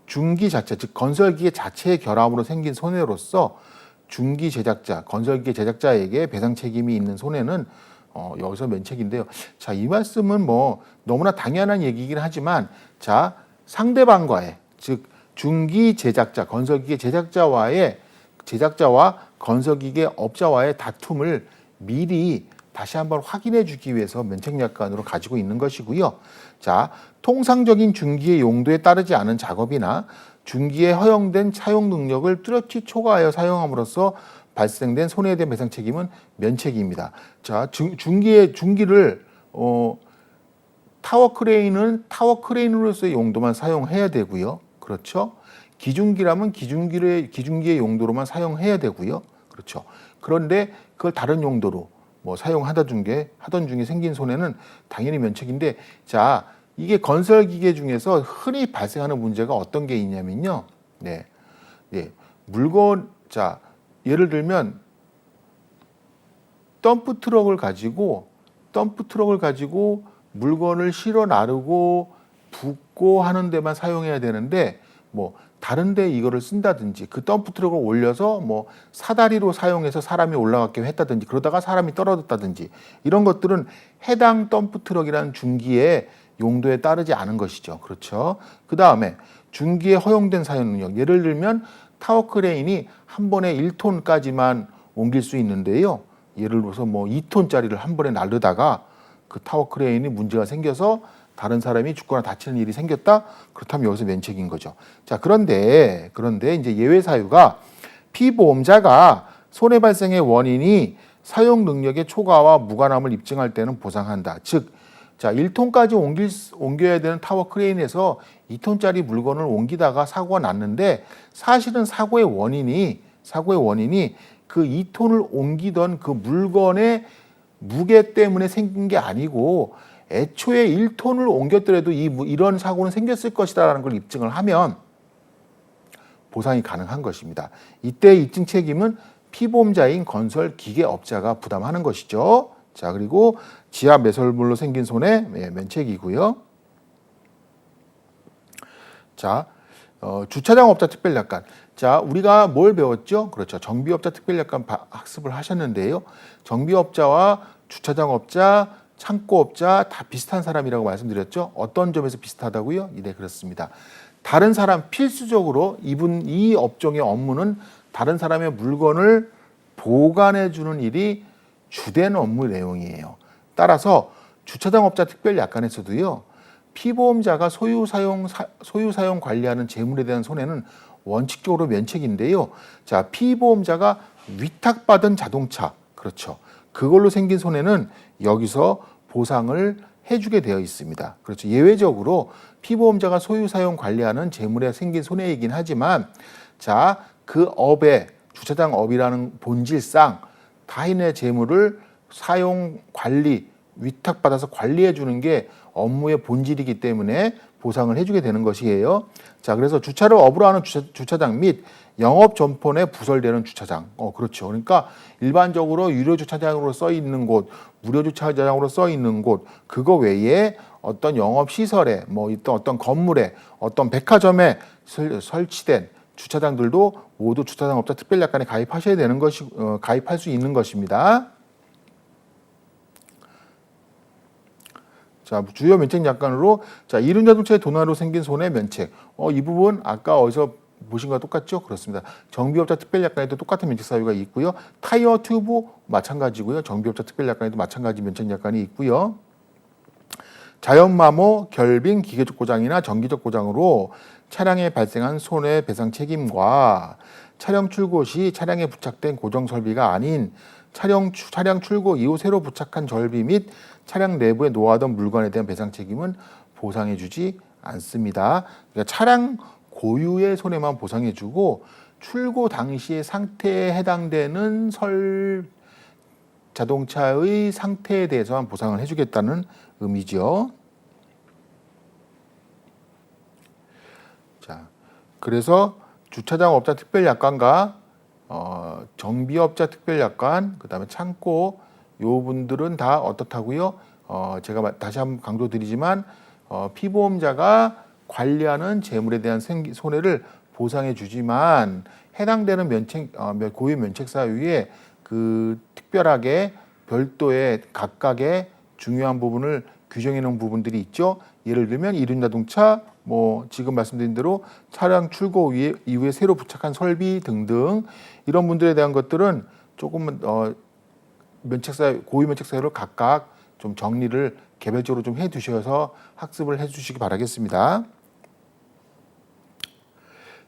[SPEAKER 1] 중기 자체, 즉 건설기계 자체의 결함으로 생긴 손해로서 중기 제작자, 건설기계 제작자에게 배상 책임이 있는 손해는 여기서 면책인데요. 자, 이 말씀은 너무나 당연한 얘기이긴 하지만 자, 상대방과의 즉 중기 제작자, 건설기계 제작자와 건설기계 업자와의 다툼을 미리 다시 한번 확인해 주기 위해서 면책약관으로 가지고 있는 것이고요. 자, 통상적인 중기의 용도에 따르지 않은 작업이나 중기에 허용된 사용 능력을 뚜렷이 초과하여 사용함으로써 발생된 손해에 대한 배상 책임은 면책입니다. 자, 중기를 타워 크레인으로서의 용도만 사용해야 되고요. 그렇죠? 기중기라면 기중기의 용도로만 사용해야 되고요. 그렇죠? 그런데 그걸 다른 용도로 사용하던 중에 생긴 손해는 당연히 면책인데, 자, 이게 건설기계 중에서 흔히 발생하는 문제가 어떤 게 있냐면요. 자, 예를 들면 덤프 트럭을 가지고 물건을 실어 나르고 붓고 하는 데만 사용해야 되는데 다른데 이거를 쓴다든지 그 덤프 트럭을 올려서 뭐 사다리로 사용해서 사람이 올라가게 했다든지 그러다가 사람이 떨어졌다든지 이런 것들은 해당 덤프 트럭이라는 중기의 용도에 따르지 않은 것이죠. 그렇죠. 그 다음에 중기에 허용된 사용 능력. 예를 들면 타워 크레인이 한 번에 1톤까지만 옮길 수 있는데요. 예를 들어서 뭐 2톤짜리를 한 번에 나르다가 그 타워 크레인이 문제가 생겨서 다른 사람이 죽거나 다치는 일이 생겼다? 그렇다면 여기서 면책인 거죠. 자, 그런데 이제 예외 사유가 피보험자가 손해 발생의 원인이 사용 능력의 초과와 무관함을 입증할 때는 보상한다. 즉, 자, 1톤까지 옮겨야 되는 타워 크레인에서 2톤짜리 물건을 옮기다가 사고가 났는데 사실은 사고의 원인이 그 2톤을 옮기던 그 물건의 무게 때문에 생긴 게 아니고 애초에 1톤을 옮겼더라도 이런 사고는 생겼을 것이다라는 걸 입증을 하면 보상이 가능한 것입니다. 이때 입증 책임은 피보험자인 건설 기계업자가 부담하는 것이죠. 자, 그리고 지하 매설물로 생긴 손해 면책이고요. 자, 주차장업자 특별약관. 자, 우리가 뭘 배웠죠? 그렇죠. 정비업자 특별약관 학습을 하셨는데요. 정비업자와 주차장업자, 창고업자 다 비슷한 사람이라고 말씀드렸죠. 어떤 점에서 비슷하다고요? 네, 그렇습니다. 다른 사람 필수적으로 이 업종의 업무는 다른 사람의 물건을 보관해 주는 일이 주된 업무 내용이에요. 따라서 주차장업자 특별약관에서도요. 피보험자가 소유 사용 관리하는 재물에 대한 손해는 원칙적으로 면책인데요. 자, 피보험자가 위탁받은 자동차, 그렇죠. 그걸로 생긴 손해는 여기서 보상을 해주게 되어 있습니다. 그렇죠. 예외적으로 피보험자가 소유 사용 관리하는 재물에 생긴 손해이긴 하지만, 자, 그 업의 주차장 업이라는 본질상 타인의 재물을 사용 관리 위탁받아서 관리해 주는 게 업무의 본질이기 때문에 보상을 해주게 되는 것이에요. 자, 그래서 주차를 업으로 하는 주차장 및 영업 점포 내 부설되는 주차장. 그렇죠. 그러니까 일반적으로 유료 주차장으로 써 있는 곳, 무료 주차장으로 써 있는 곳, 그거 외에 어떤 영업 시설에, 뭐 어떤 건물에, 어떤 백화점에 설치된 주차장들도 모두 주차장업자 특별약관에 가입하셔야 되는 것이 가입할 수 있는 것입니다. 자, 주요 면책 약관으로 자, 이륜자동차의 도난으로 생긴 손해 면책. 이 부분 아까 어디서 보신 거와 똑같죠? 그렇습니다. 정비업자 특별약관에도 똑같은 면책 사유가 있고요. 타이어 튜브 마찬가지고요. 정비업자 특별약관에도 마찬가지 면책 약관이 있고요. 자연마모, 결빙, 기계적 고장이나 정기적 고장으로 차량에 발생한 손해배상 책임과 차량 출고 시 차량에 부착된 고정 설비가 아닌 차량 출고 이후 새로 부착한 절비 및 차량 내부에 노하던 물건에 대한 배상 책임은 보상해주지 않습니다. 그러니까 차량 고유의 손해만 보상해주고 출고 당시의 상태에 해당되는 자동차의 상태에 대해서만 보상을 해주겠다는 의미죠. 자, 그래서 주차장업자 특별약관과 정비업자 특별약관, 그 다음에 창고, 요 분들은 다 어떻다고요? 제가 다시 한번 강조드리지만 피보험자가 관리하는 재물에 대한 손해를 보상해 주지만 해당되는 고유 면책 사유에 그 특별하게 별도의 각각의 중요한 부분을 규정해 놓은 부분들이 있죠. 예를 들면 이륜자동차, 뭐 지금 말씀드린 대로 차량 출고 이후에 새로 부착한 설비 등등 이런 분들에 대한 것들은 조금은 고유 면책 사유를 각각 좀 정리를 개별적으로 좀 해두셔서 학습을 해주시기 바라겠습니다.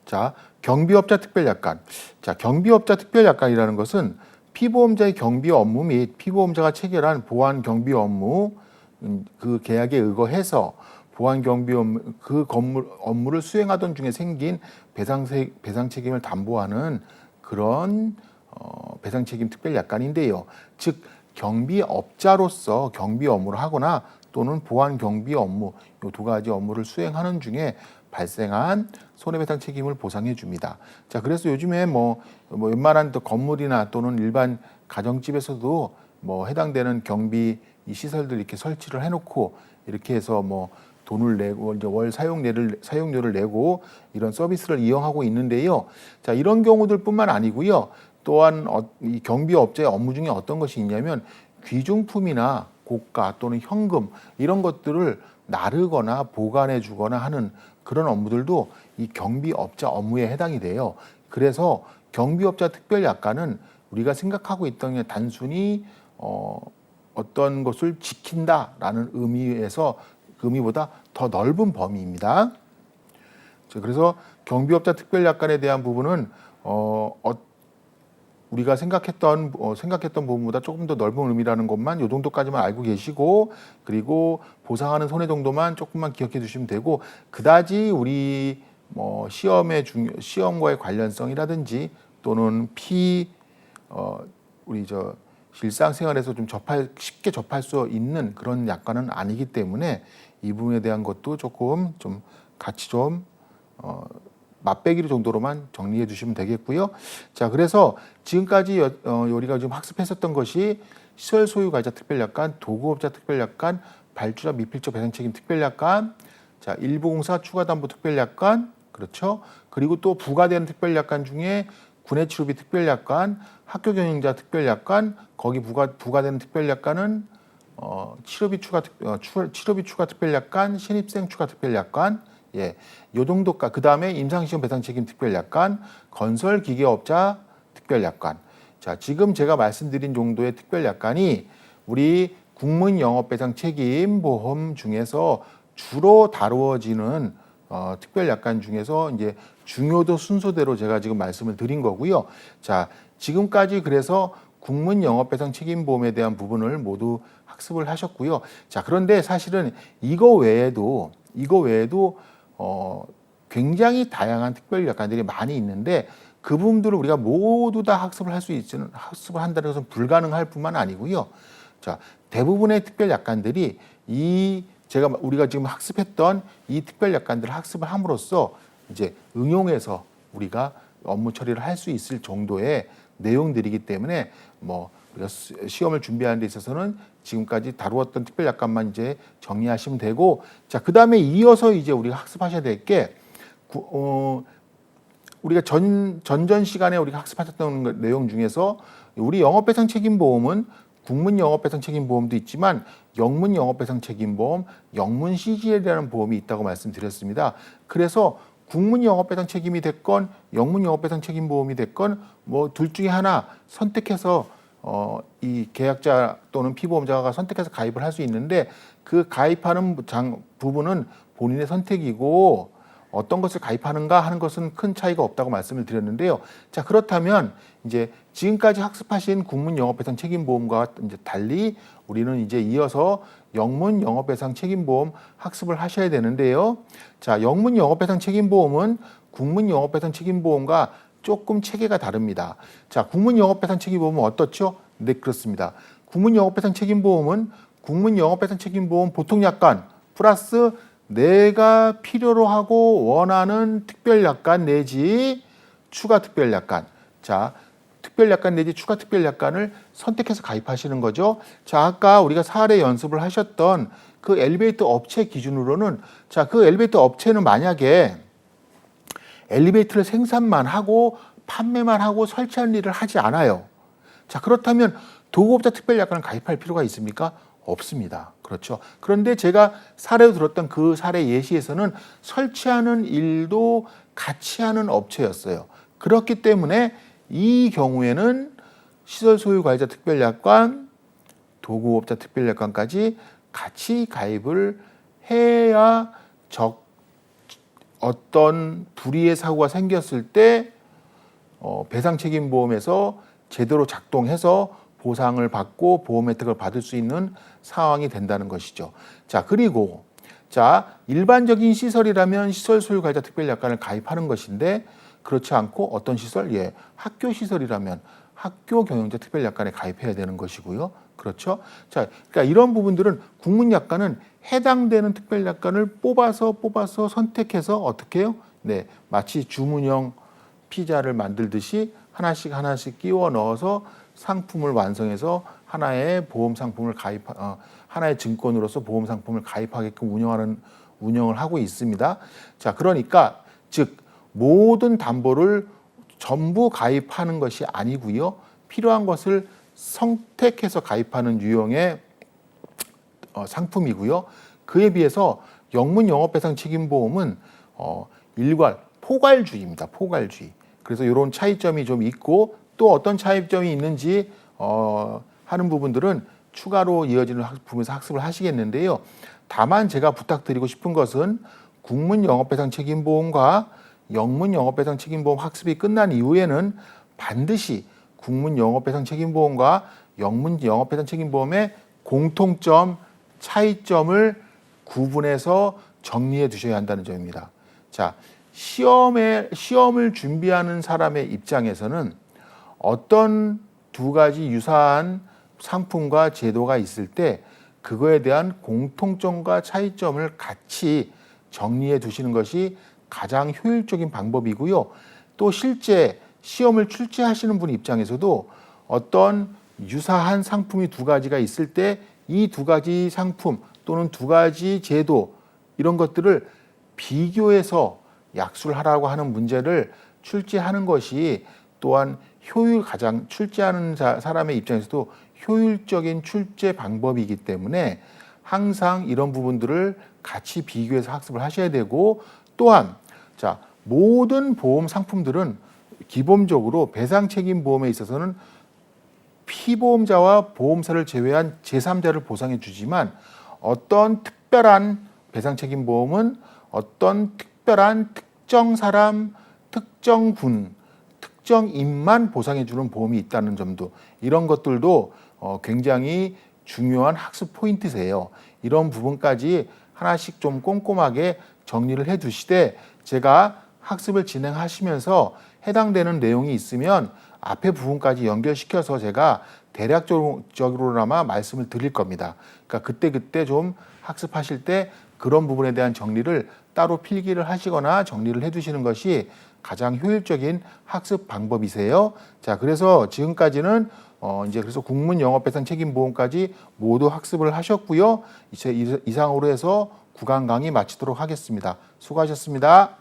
[SPEAKER 1] 자, 경비업자 특별약관. 자, 경비업자 특별약관이라는 것은 피보험자의 경비 업무 및 피보험자가 체결한 보안 경비 업무 그 계약에 의거해서 보안 경비 업무 그 업무를 수행하던 중에 생긴 배상 책임을 담보하는 그런 배상 책임 특별약관인데요. 즉 경비업자로서 경비 업무를 하거나 또는 보안 경비 업무 이 두 가지 업무를 수행하는 중에 발생한 손해배상 책임을 보상해 줍니다. 자, 그래서 요즘에 뭐 웬만한 또 건물이나 또는 일반 가정집에서도 뭐 해당되는 경비 이 시설들 이렇게 설치를 해놓고 이렇게 해서 뭐 돈을 내고 이제 월 사용료를 내고 이런 서비스를 이용하고 있는데요. 자, 이런 경우들뿐만 아니고요. 또한 이 경비업체의 업무 중에 어떤 것이 있냐면 귀중품이나 고가 또는 현금 이런 것들을 나르거나 보관해 주거나 하는 그런 업무들도 이 경비업자 업무에 해당이 돼요. 그래서 경비업자 특별약관은 우리가 생각하고 있던 게 단순히 어떤 것을 지킨다라는 의미에서 그 의미보다 더 넓은 범위입니다. 그래서 경비업자 특별약관에 대한 부분은 우리가 생각했던 부분보다 조금 더 넓은 의미라는 것만 요 정도까지만 알고 계시고, 그리고 보상하는 손해 정도만 조금만 기억해 주시면 되고, 그다지 우리 뭐 시험과의 관련성이라든지 또는 우리 일상생활에서 좀 쉽게 접할 수 있는 그런 약관은 아니기 때문에 이 부분에 대한 것도 조금 좀 같이 좀 맛배기로 정도로만 정리해 주시면 되겠고요. 자, 그래서 지금까지 우리가 지금 학습했었던 것이 시설 소유 관리자 특별약관, 도구업자 특별약관, 발주자 미필적 배상 책임 특별약관, 자, 일부공사 추가담보 특별약관, 그렇죠. 그리고 또 부과되는 특별약관 중에 군해치료비 특별약관, 학교경영자 특별약관, 거기 부과되는 특별약관은 치료비 추가 특별약관, 신입생 추가 특별약관, 예, 요 정도까. 그 다음에 임상시험 배상 책임 특별약관, 건설기계업자 특별약관. 자, 지금 제가 말씀드린 정도의 특별약관이 우리 국민영업배상 책임보험 중에서 주로 다루어지는 특별약관 중에서 이제 중요도 순서대로 제가 지금 말씀을 드린 거고요. 자, 지금까지 그래서 국민영업배상 책임보험에 대한 부분을 모두 학습을 하셨고요. 자, 그런데 사실은 이거 외에도 굉장히 다양한 특별약관들이 많이 있는데 그 부분들을 우리가 모두 다 학습을 한다는 것은 불가능할 뿐만 아니고요. 자, 대부분의 특별약관들이 우리가 지금 학습했던 이 특별약관들을 학습을 함으로써 이제 응용해서 우리가 업무 처리를 할 수 있을 정도의 내용들이기 때문에 뭐 우리가 시험을 준비하는 데 있어서는 지금까지 다루었던 특별약관만 이제 정리하시면 되고, 자, 그 다음에 이어서 이제 우리가 학습하셔야 될 게 우리가 전전 시간에 우리가 학습하셨던 내용 중에서 우리 영업배상 책임보험은 국민 영업배상 책임보험도 있지만 영문 영업배상 책임보험, 영문 CGL이라는 보험이 있다고 말씀드렸습니다. 그래서 국민 영업배상 책임이 됐건 영문 영업배상 책임보험이 됐건 뭐 둘 중에 하나 선택해서 이 계약자 또는 피보험자가 선택해서 가입을 할 수 있는데 그 가입하는 부분은 본인의 선택이고 어떤 것을 가입하는가 하는 것은 큰 차이가 없다고 말씀을 드렸는데요. 자, 그렇다면 이제 지금까지 학습하신 국민 영업배상 책임보험과 이제 달리 우리는 이제 이어서 영문 영업배상 책임보험 학습을 하셔야 되는데요. 자, 영문 영업배상 책임보험은 국민 영업배상 책임보험과 조금 체계가 다릅니다. 자, 국민 영업배상 책임보험은 어떻죠? 네, 그렇습니다. 국민 영업배상 책임보험은 국민 영업배상 책임보험 보통약관 플러스 내가 필요로 하고 원하는 특별약관 내지 추가 특별약관. 자, 특별약관 내지 추가 특별약관을 선택해서 가입하시는 거죠. 자, 아까 우리가 사례 연습을 하셨던 그 엘리베이터 업체 기준으로는, 자, 그 엘리베이터 업체는 만약에 엘리베이터를 생산만 하고 판매만 하고 설치하는 일을 하지 않아요. 자, 그렇다면 도구업자 특별약관을 가입할 필요가 있습니까? 없습니다. 그렇죠. 그런데 제가 사례로 들었던 그 사례 예시에서는 설치하는 일도 같이 하는 업체였어요. 그렇기 때문에 이 경우에는 시설 소유 관리자 특별약관, 도구업자 특별약관까지 같이 가입을 해야 어떤 불의의 사고가 생겼을 때 배상책임보험에서 제대로 작동해서 보상을 받고 보험 혜택을 받을 수 있는 상황이 된다는 것이죠. 자, 그리고 일반적인 시설이라면 시설 소유 관리자 특별약관을 가입하는 것인데 그렇지 않고 어떤 시설? 예, 학교 시설이라면 학교 경영자 특별약관에 가입해야 되는 것이고요. 그렇죠? 자, 그러니까 이런 부분들은 국민약관은 해당되는 특별약관을 뽑아서 선택해서 어떻게 해요? 네, 마치 주문형 피자를 만들듯이 하나씩 끼워 넣어서 상품을 완성해서 하나의 보험 상품을 하나의 증권으로서 보험 상품을 가입하게끔 운영하는 운영을 하고 있습니다. 자, 그러니까 즉 모든 담보를 전부 가입하는 것이 아니고요. 필요한 것을 선택해서 가입하는 유형의 상품이고요. 그에 비해서 영문 영업배상 책임보험은 일괄 포괄주의입니다. 포괄주의. 그래서 이런 차이점이 좀 있고 또 어떤 차이점이 있는지 하는 부분들은 추가로 이어지는 부분에서 학습을 하시겠는데요. 다만 제가 부탁드리고 싶은 것은 국문 영업배상 책임보험과 영문 영업배상 책임보험 학습이 끝난 이후에는 반드시 국문 영업배상 책임보험과 영문 영업배상 책임보험의 공통점, 차이점을 구분해서 정리해 두셔야 한다는 점입니다. 자, 시험을 준비하는 사람의 입장에서는 어떤 두 가지 유사한 상품과 제도가 있을 때 그거에 대한 공통점과 차이점을 같이 정리해 두시는 것이 가장 효율적인 방법이고요. 또 실제 시험을 출제하시는 분 입장에서도 어떤 유사한 상품이 두 가지가 있을 때 이 두 가지 상품 또는 두 가지 제도 이런 것들을 비교해서 약수를 하라고 하는 문제를 출제하는 것이 또한 가장 출제하는 사람의 입장에서도 효율적인 출제 방법이기 때문에 항상 이런 부분들을 같이 비교해서 학습을 하셔야 되고 또한 자, 모든 보험 상품들은 기본적으로 배상 책임 보험에 있어서는 피보험자와 보험사를 제외한 제3자를 보상해 주지만 어떤 특별한 배상 책임 보험은 어떤 특별한 특정 사람, 특정 군, 특정인만 보상해 주는 보험이 있다는 점도 이런 것들도 굉장히 중요한 학습 포인트세요. 이런 부분까지 하나씩 좀 꼼꼼하게 정리를 해 두시되 제가 학습을 진행하시면서 해당되는 내용이 있으면 앞에 부분까지 연결시켜서 제가 대략적으로나마 말씀을 드릴 겁니다. 그러니까 그때 좀 학습하실 때 그런 부분에 대한 정리를 따로 필기를 하시거나 정리를 해 두시는 것이 가장 효율적인 학습 방법이세요. 자, 그래서 지금까지는 이제 그래서 국문 영업배상 책임보험까지 모두 학습을 하셨고요. 이제 이상으로 해서 구강 강의 마치도록 하겠습니다. 수고하셨습니다.